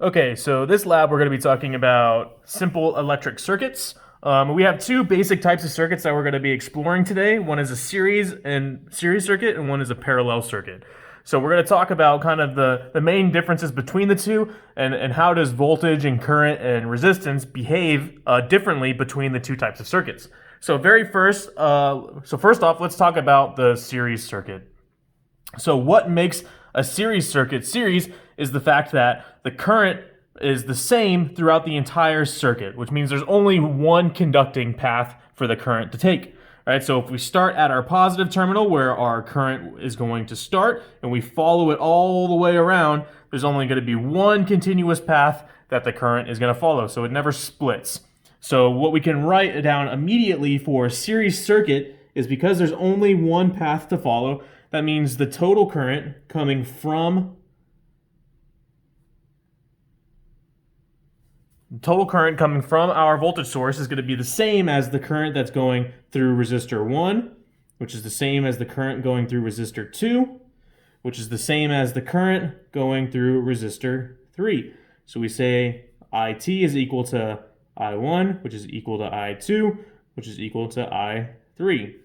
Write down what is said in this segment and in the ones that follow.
Okay, so this lab we're going to be talking about simple electric circuits. We have two basic types of circuits that we're going to be exploring today. One is a series circuit, and one is a parallel circuit. So we're going to talk about kind of the main differences between the two, and how does voltage and current and resistance behave differently between the two types of circuits. So first off, let's talk about the series circuit. So what makes a series circuit series is the fact that the current is the same throughout the entire circuit, which means there's only one conducting path for the current to take. Right? So if we start at our positive terminal where our current is going to start and we follow it all the way around, there's only going to be one continuous path that the current is going to follow, so it never splits. So what we can write down immediately for a series circuit is because there's only one path to follow, that means the total current coming from our voltage source is going to be the same as the current that's going through resistor 1, which is the same as the current going through resistor 2, which is the same as the current going through resistor 3. So we say IT is equal to I1, which is equal to I2, which is equal to I3.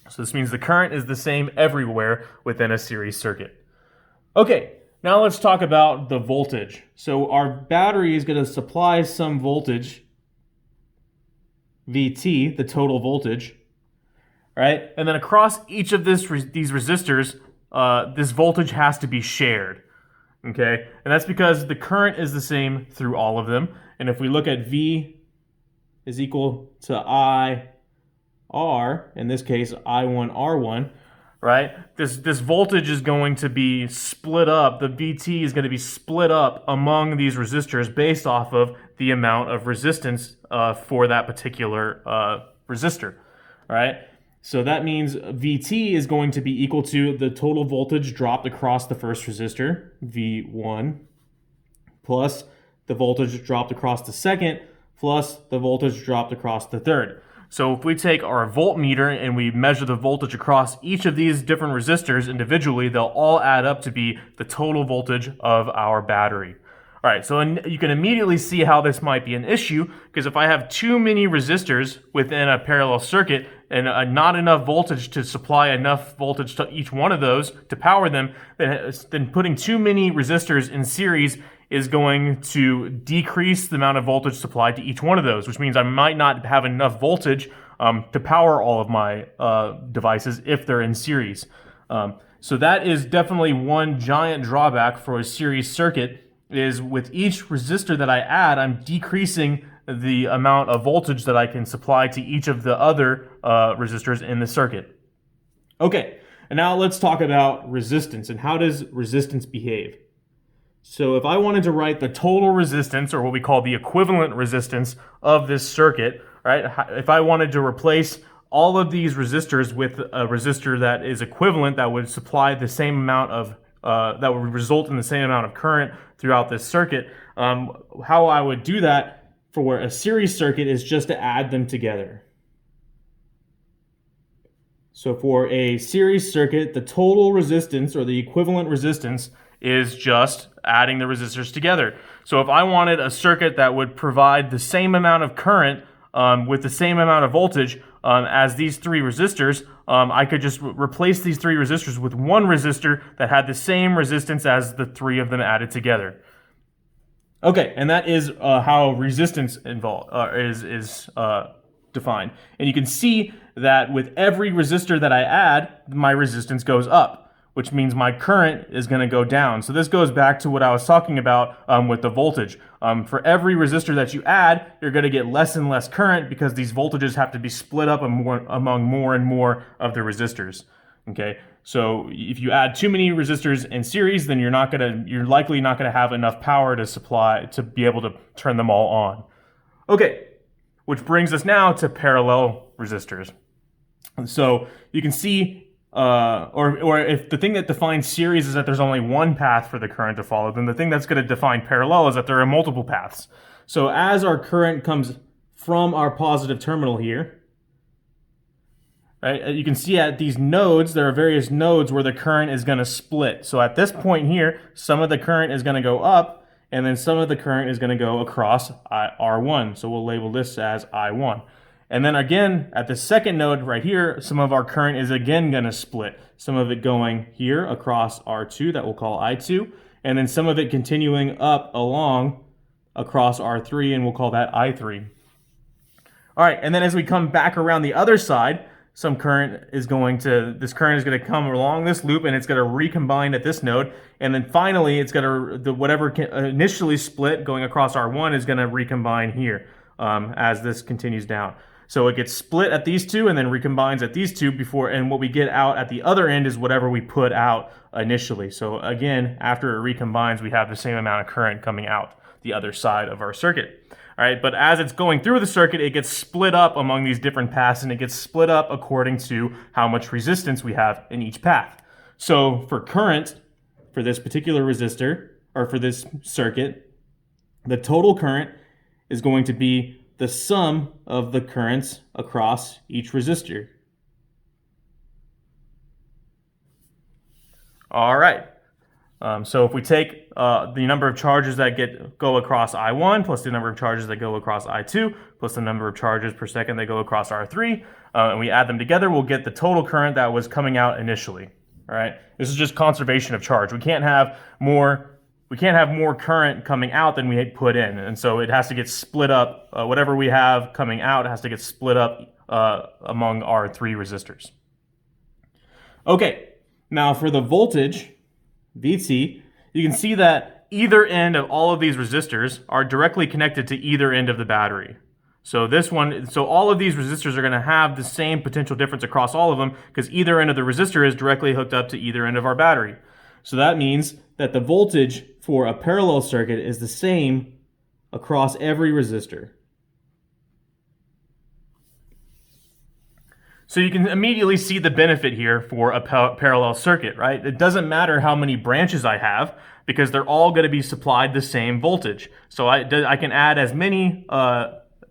So this means the current is the same everywhere within a series circuit. Okay, now let's talk about the voltage. So our battery is going to supply some voltage, VT, the total voltage, right? And then across each of these resistors, this voltage has to be shared, okay? And that's because the current is the same through all of them. And if we look at V is equal to IR, in this case I1R1, right? This voltage is going to be split up. The VT is going to be split up among these resistors based off of the amount of resistance for that particular resistor, right? So that means VT is going to be equal to the total voltage dropped across the first resistor, V1, plus the voltage dropped across the second, plus the voltage dropped across the third. So if we take our voltmeter and we measure the voltage across each of these different resistors individually, they'll all add up to be the total voltage of our battery. All right, so you can immediately see how this might be an issue, because if I have too many resistors within a parallel circuit and not enough voltage to supply enough voltage to each one of those to power them, then putting too many resistors in series is going to decrease the amount of voltage supplied to each one of those, which means I might not have enough voltage to power all of my devices if they're in series. So that is definitely one giant drawback for a series circuit, is with each resistor that I add, I'm decreasing the amount of voltage that I can supply to each of the other resistors in the circuit. Okay, and now let's talk about resistance and how does resistance behave. So if I wanted to write the total resistance, or what we call the equivalent resistance of this circuit, right? If I wanted to replace all of these resistors with a resistor that is equivalent, that would supply the same amount of, that would result in the same amount of current throughout this circuit, how I would do that for a series circuit is just to add them together. So for a series circuit, the total resistance, or the equivalent resistance, is just adding the resistors together. So if I wanted a circuit that would provide the same amount of current with the same amount of voltage as these three resistors, I could just replace these three resistors with one resistor that had the same resistance as the three of them added together. Okay, and that is how resistance is defined. And you can see that with every resistor that I add, my resistance goes up, which means my current is going to go down. So this goes back to what I was talking about with the voltage. For every resistor that you add, you're going to get less and less current because these voltages have to be split up among more and more of the resistors. Okay, so if you add too many resistors in series, then you're likely not going to have enough power to supply to be able to turn them all on. Okay, which brings us now to parallel resistors. So you can see, or if the thing that defines series is that there's only one path for the current to follow, then the thing that's going to define parallel is that there are multiple paths. So as our current comes from our positive terminal here, right, you can see at these nodes, there are various nodes where the current is going to split. So at this point here, some of the current is going to go up, and then some of the current is going to go across R1. So we'll label this as I1. And then again, at the second node right here, some of our current is again going to split. Some of it going here across R2, that we'll call I2, and then some of it continuing up along across R3, and we'll call that I3. All right, and then as we come back around the other side, this current is going to come along this loop, and it's going to recombine at this node, and then finally it's going to, whatever initially split going across R1 is going to recombine here as this continues down. So it gets split at these two and then recombines at these two before, and what we get out at the other end is whatever we put out initially. So again, after it recombines, we have the same amount of current coming out the other side of our circuit. All right, but as it's going through the circuit, it gets split up among these different paths, and it gets split up according to how much resistance we have in each path. So for current, for this particular resistor, or for this circuit, the total current is going to be the sum of the currents across each resistor. All right. So if we take the number of charges that go across I1 plus the number of charges that go across I2 plus the number of charges per second that go across R3, and we add them together, we'll get the total current that was coming out initially. All right. This is just conservation of charge. We can't have more current coming out than we put in, and so it has to get split up. Whatever we have coming out has to get split up among our three resistors. Okay, now for the voltage, VT, you can see that either end of all of these resistors are directly connected to either end of the battery. So all of these resistors are going to have the same potential difference across all of them because either end of the resistor is directly hooked up to either end of our battery. So that means that the voltage for a parallel circuit is the same across every resistor. So you can immediately see the benefit here for a parallel circuit, right? It doesn't matter how many branches I have because they're all going to be supplied the same voltage. So I can add as many,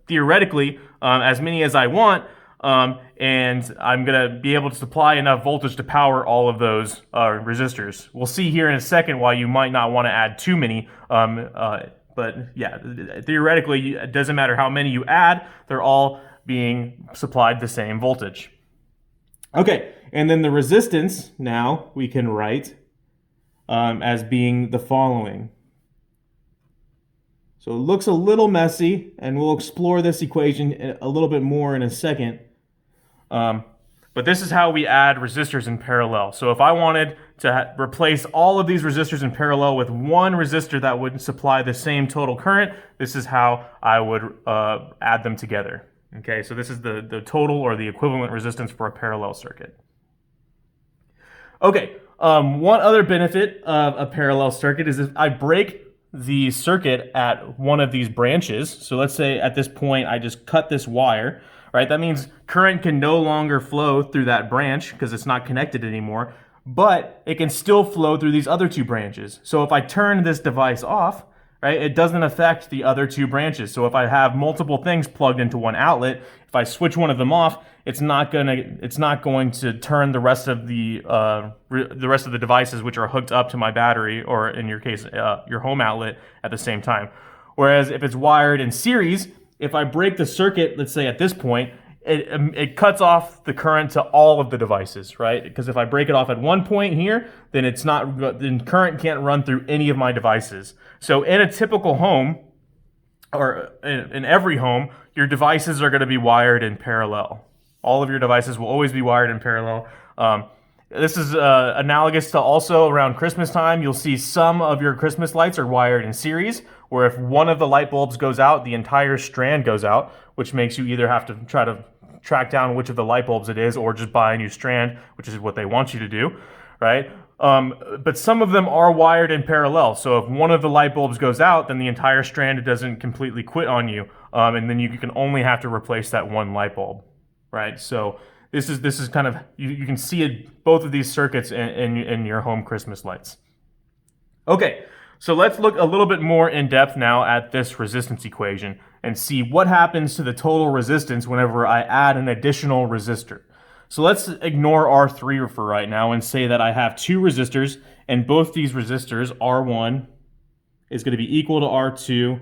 theoretically, as many as I want, and I'm going to be able to supply enough voltage to power all of those resistors. We'll see here in a second why you might not want to add too many, but yeah, theoretically, it doesn't matter how many you add, they're all being supplied the same voltage. Okay, and then the resistance now we can write as being the following. So it looks a little messy, and we'll explore this equation a little bit more in a second. But this is how we add resistors in parallel. So if I wanted to replace all of these resistors in parallel with one resistor that would supply the same total current, this is how I would add them together. Okay, so this is the total or the equivalent resistance for a parallel circuit. Okay, one other benefit of a parallel circuit is if I break the circuit at one of these branches, so let's say at this point I just cut this wire, right? That means current can no longer flow through that branch because it's not connected anymore, but it can still flow through these other two branches. So if I turn this device off, right, it doesn't affect the other two branches. So if I have multiple things plugged into one outlet, if I switch one of them off, it's not going to turn the rest of the devices which are hooked up to my battery, or in your case, your home outlet, at the same time. Whereas if it's wired in series, if I break the circuit, let's say at this point, it cuts off the current to all of the devices, right? Because if I break it off at one point here, then current can't run through any of my devices. So in a typical home, or in every home, your devices are going to be wired in parallel. All of your devices will always be wired in parallel. This is analogous to also around Christmas time. You'll see some of your Christmas lights are wired in series, where if one of the light bulbs goes out, the entire strand goes out, which makes you either have to try to track down which of the light bulbs it is, or just buy a new strand, which is what they want you to do, right? But some of them are wired in parallel. So if one of the light bulbs goes out, then the entire strand doesn't completely quit on you, and then you can only have to replace that one light bulb, right? So this is kind of, you can see it, both of these circuits in your home Christmas lights. Okay, so let's look a little bit more in depth now at this resistance equation and see what happens to the total resistance whenever I add an additional resistor. So let's ignore R3 for right now and say that I have two resistors, and both these resistors, R1 is going to be equal to R2,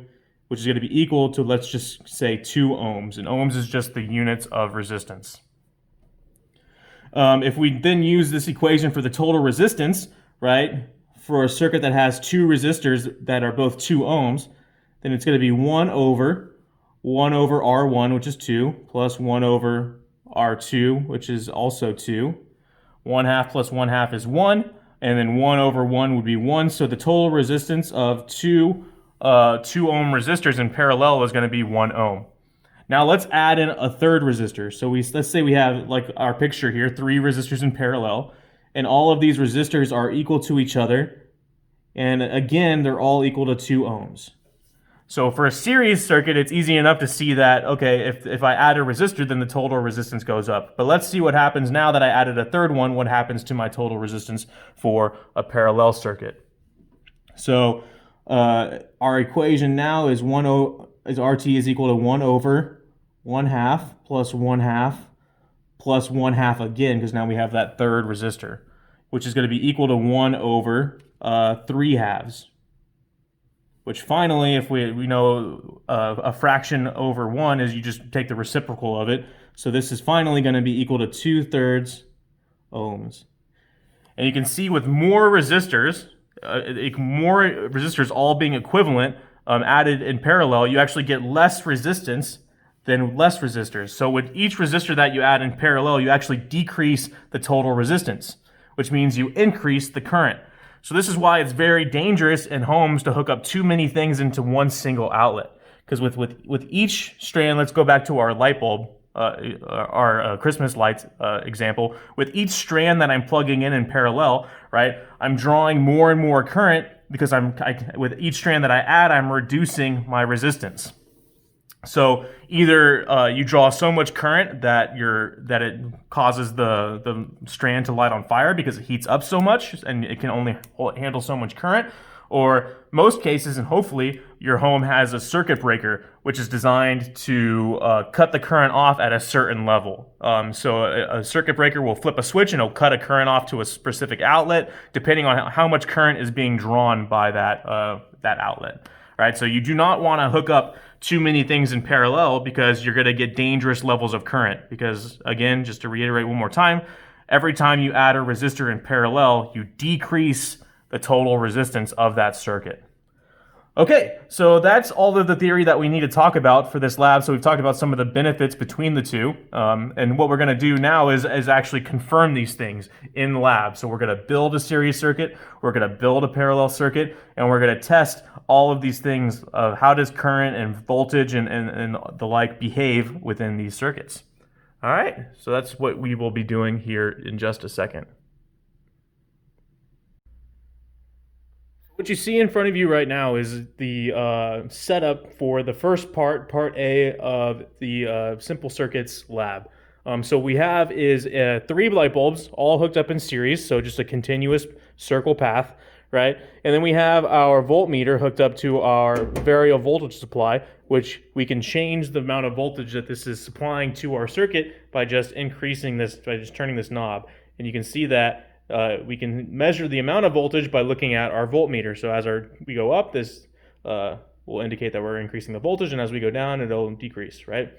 which is going to be equal to, let's just say, 2 ohms. And ohms is just the units of resistance. If we then use this equation for the total resistance, right, for a circuit that has 2 resistors that are both 2 ohms, then it's going to be 1 over R1, which is 2, plus 1 over R2, which is also 2. 1/2 plus 1/2 is 1, and then 1 over 1 would be 1. So the total resistance of 2 ohm resistors in parallel is going to be 1 ohm. Now let's add in a third resistor. So let's say we have, like our picture here, 3 resistors in parallel, and all of these resistors are equal to each other, and again, they're all equal to 2 ohms. So for a series circuit, it's easy enough to see that, okay, if I add a resistor, then the total resistance goes up. But let's see what happens now that I added a third one, what happens to my total resistance for a parallel circuit. So our equation now is RT is equal to 1 over 1/2 plus 1/2 plus 1/2 again, because now we have that third resistor, which is going to be equal to 1 over 3/2. Which finally, if we know a fraction over 1 is you just take the reciprocal of it. So this is finally going to be equal to 2/3 ohms. And you can see with more resistors all being equivalent added in parallel, you actually get less resistance than less resistors. So with each resistor that you add in parallel, you actually decrease the total resistance, which means you increase the current. So this is why it's very dangerous in homes to hook up too many things into one single outlet. Because with each strand, let's go back to our light bulb, our Christmas lights example. With each strand that I'm plugging in parallel, right, I'm drawing more and more current because with each strand that I add, I'm reducing my resistance. So either you draw so much current that it causes the strand to light on fire because it heats up so much and it can only handle so much current, or most cases, and hopefully, your home has a circuit breaker which is designed to cut the current off at a certain level. So a circuit breaker will flip a switch and it'll cut a current off to a specific outlet depending on how much current is being drawn by that outlet. Right, so you do not want to hook up too many things in parallel because you're going to get dangerous levels of current. Because again, just to reiterate one more time, every time you add a resistor in parallel, you decrease the total resistance of that circuit. Okay, so that's all of the theory that we need to talk about for this lab. So we've talked about some of the benefits between the two. And what we're going to do now is actually confirm these things in the lab. So we're going to build a series circuit, we're going to build a parallel circuit, and we're going to test all of these things of how does current and voltage and the like behave within these circuits. All right, so that's what we will be doing here in just a second. What you see in front of you right now is the setup for the first part A of the Simple Circuits lab. So we have is 3 light bulbs all hooked up in series, so just a continuous circle path, right? And then we have our voltmeter hooked up to our variable voltage supply, which we can change the amount of voltage that this is supplying to our circuit by just increasing this, by just turning this knob. And you can see that we can measure the amount of voltage by looking at our voltmeter. So as we go up, this will indicate that we're increasing the voltage, and as we go down, it'll decrease, right?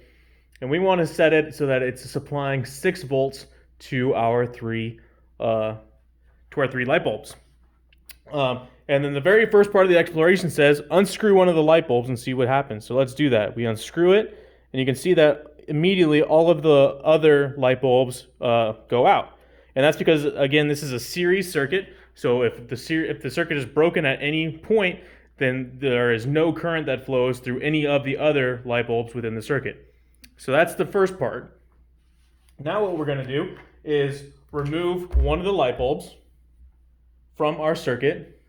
And we want to set it so that it's supplying 6 volts to our 3 light bulbs. And then the very first part of the exploration says unscrew one of the light bulbs and see what happens. So let's do that. We unscrew it, and you can see that immediately all of the other light bulbs go out. And that's because, again, this is a series circuit. So if the circuit is broken at any point, then there is no current that flows through any of the other light bulbs within the circuit. So that's the first part. Now what we're going to do is remove one of the light bulbs from our circuit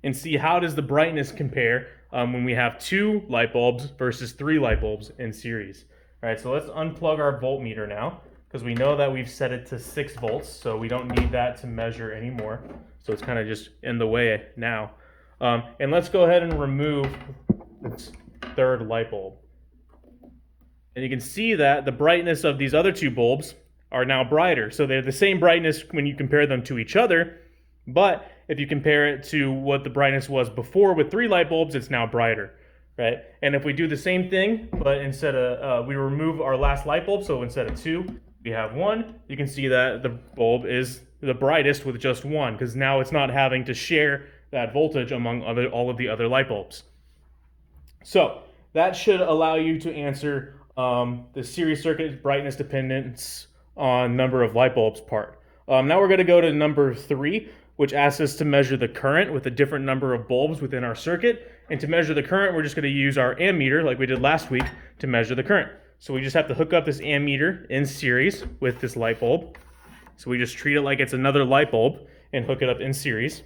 and see how does the brightness compare when we have 2 light bulbs versus 3 light bulbs in series. All right, so let's unplug our voltmeter now, because we know that we've set it to 6 volts, so we don't need that to measure anymore. So it's kind of just in the way now. And let's go ahead and remove this 3rd light bulb. And you can see that the brightness of these other 2 bulbs are now brighter. So they're the same brightness when you compare them to each other, but If you compare it to what the brightness was before with 3 light bulbs, it's now brighter, right? And if we do the same thing, but instead of, we remove our last light bulb, so instead of 2, we have 1, you can see that the bulb is the brightest with just 1, because now it's not having to share that voltage among all of the other light bulbs. So that should allow you to answer the series circuit brightness dependence on number of light bulbs part. Now we're going to go to number 3, which asks us to measure the current with a different number of bulbs within our circuit. And to measure the current, we're just going to use our ammeter like we did last week to measure the current. So we just have to hook up this ammeter in series with this light bulb. So we just treat it like it's another light bulb and hook it up in series.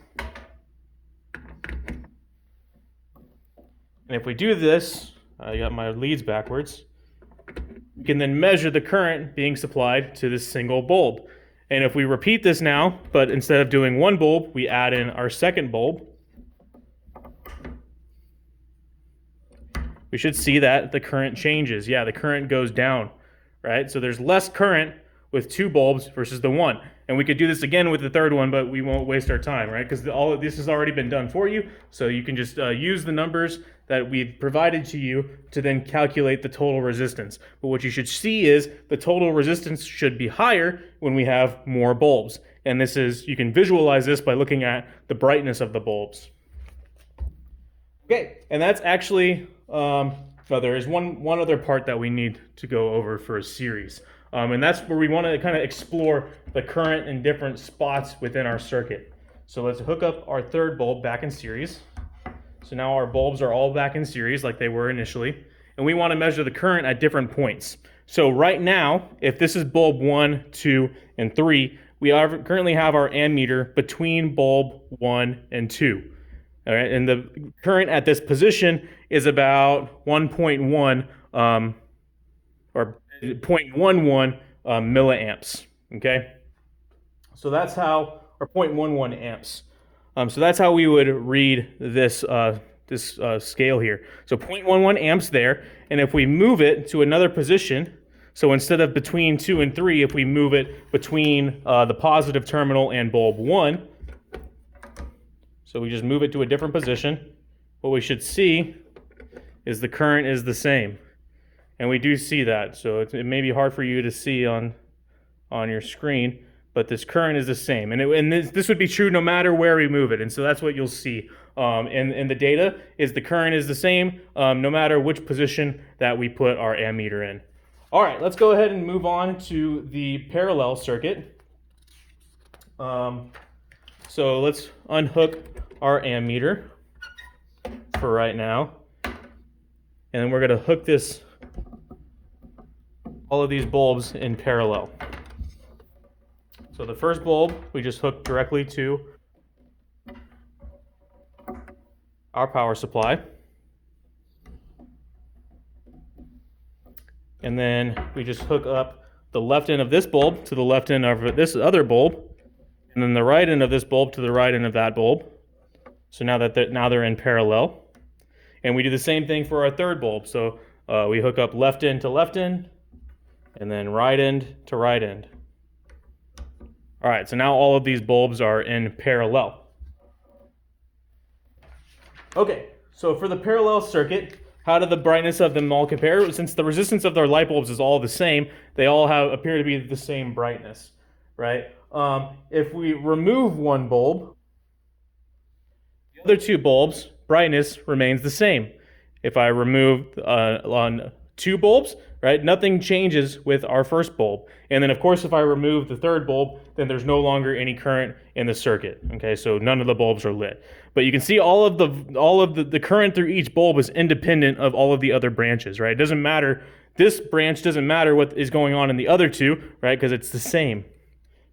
And if we do this, I got my leads backwards, we can then measure the current being supplied to this single bulb. And if we repeat this now, but instead of doing 1 bulb, we add in our second bulb, we should see that the current changes. Yeah, the current goes down, right? So there's less current with 2 bulbs versus the 1. And we could do this again with the third one, but we won't waste our time, right? Because all of this has already been done for you. So you can just use the numbers that we've provided to you to then calculate the total resistance. But what you should see is the total resistance should be higher when we have more bulbs. And this is, you can visualize this by looking at the brightness of the bulbs. Okay, and that's actually, no, there is one other part that we need to go over for a series. And that's where we want to kind of explore the current in different spots within our circuit. So let's hook up our third bulb back in series. So now our bulbs are all back in series like they were initially. And we want to measure the current at different points. So right now, if this is bulb 1, 2, and 3, we currently have our ammeter between bulb 1 and 2. All right, and the current at this position is about 1.1 or 0.11 milliamps, okay? So that's how, or 0.11 amps. So that's how we would read this, scale here. So 0.11 amps there, and if we move it to another position, so instead of between 2 and 3, if we move it between the positive terminal and bulb 1, so we just move it to a different position, what we should see is the current is the same. And we do see that, so it may be hard for you to see on your screen, but this current is the same. And this would be true no matter where we move it, and so that's what you'll see in the data, is the current is the same no matter which position that we put our ammeter in. All right, let's go ahead and move on to the parallel circuit. So let's unhook our ammeter for right now, and then we're going to hook all of these bulbs in parallel. So the first bulb we just hooked directly to our power supply. And then we just hook up the left end of this bulb to the left end of this other bulb, and then the right end of this bulb to the right end of that bulb. So now they're in parallel. And we do the same thing for our third bulb. So we hook up left end to left end, and then right end to right end. All right, so now all of these bulbs are in parallel. Okay, so for the parallel circuit, how do the brightness of them all compare? Since the resistance of their light bulbs is all the same, they all appear to be the same brightness, right? If we remove one bulb, the other 2 bulbs, brightness remains the same. If I remove on 2 bulbs, right, nothing changes with our first bulb. And then, of course, if I remove the third bulb, then there's no longer any current in the circuit. Okay, so none of the bulbs are lit. But you can see all of the current through each bulb is independent of all of the other branches, right? It doesn't matter. This branch doesn't matter what is going on in the other 2, right? Because it's the same,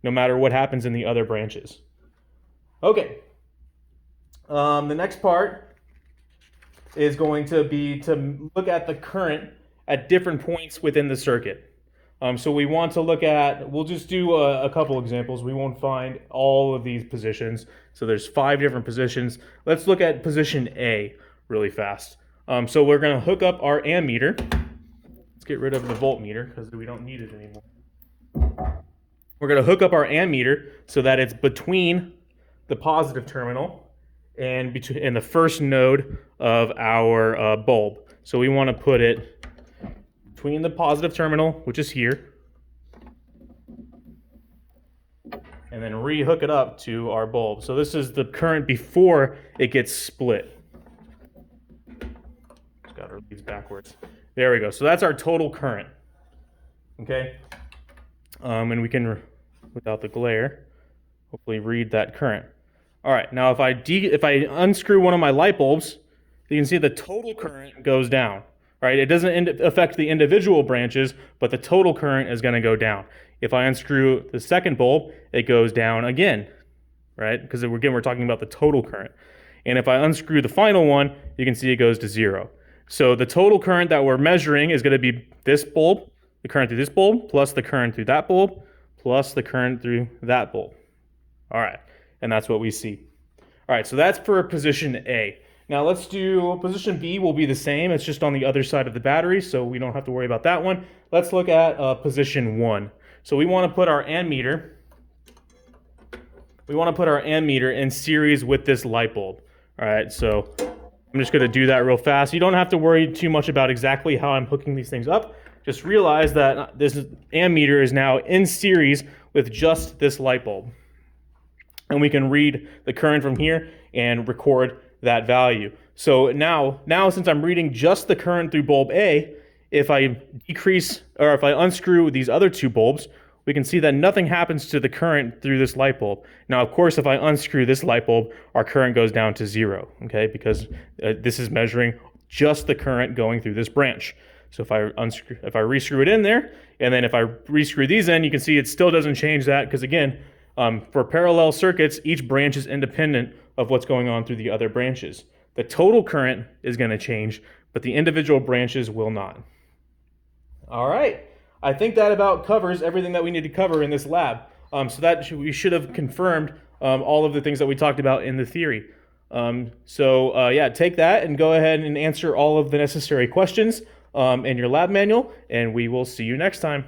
no matter what happens in the other branches. Okay. The next part is going to be to look at the current at different points within the circuit. So we want to look at, we'll just do a couple examples. We won't find all of these positions. So there's 5 different positions. Let's look at position A really fast. So we're going to hook up our ammeter. Let's get rid of the voltmeter because we don't need it anymore. We're going to hook up our ammeter so that it's between the positive terminal and in the first node of our bulb. So we want to put it between the positive terminal, which is here, and then re-hook it up to our bulb. So this is the current before it gets split. Just got our leads backwards. There we go. So that's our total current. Okay, and we can, without the glare, hopefully read that current. All right, now if I unscrew one of my light bulbs, you can see the total current goes down. Right, it doesn't affect the individual branches, but the total current is going to go down. If I unscrew the second bulb, it goes down again, right? Because again, we're talking about the total current. And if I unscrew the final one, you can see it goes to 0. So the total current that we're measuring is going to be this bulb, the current through this bulb, plus the current through that bulb, plus the current through that bulb. All right, and that's what we see. All right, so that's for position A. Now let's do position B will be the same. It's just on the other side of the battery, so we don't have to worry about that one. Let's look at position 1. So we want to put our ammeter. We want to put our ammeter in series with this light bulb. All right, so I'm just going to do that real fast. You don't have to worry too much about exactly how I'm hooking these things up. Just realize that this ammeter is now in series with just this light bulb. And we can read the current from here and record that value. So now since I'm reading just the current through bulb A, if I decrease or if I unscrew these other two bulbs, we can see that nothing happens to the current through this light bulb. Now, of course, if I unscrew this light bulb, our current goes down to 0, okay? Because this is measuring just the current going through this branch. So if I rescrew it in there, and then if I rescrew these in, you can see it still doesn't change that because again, for parallel circuits, each branch is independent of what's going on through the other branches. The total current is going to change, but the individual branches will not. All right, I think that about covers everything that we need to cover in this lab. So that we should have confirmed all of the things that we talked about in the theory. Yeah, take that and go ahead and answer all of the necessary questions in your lab manual, and we will see you next time.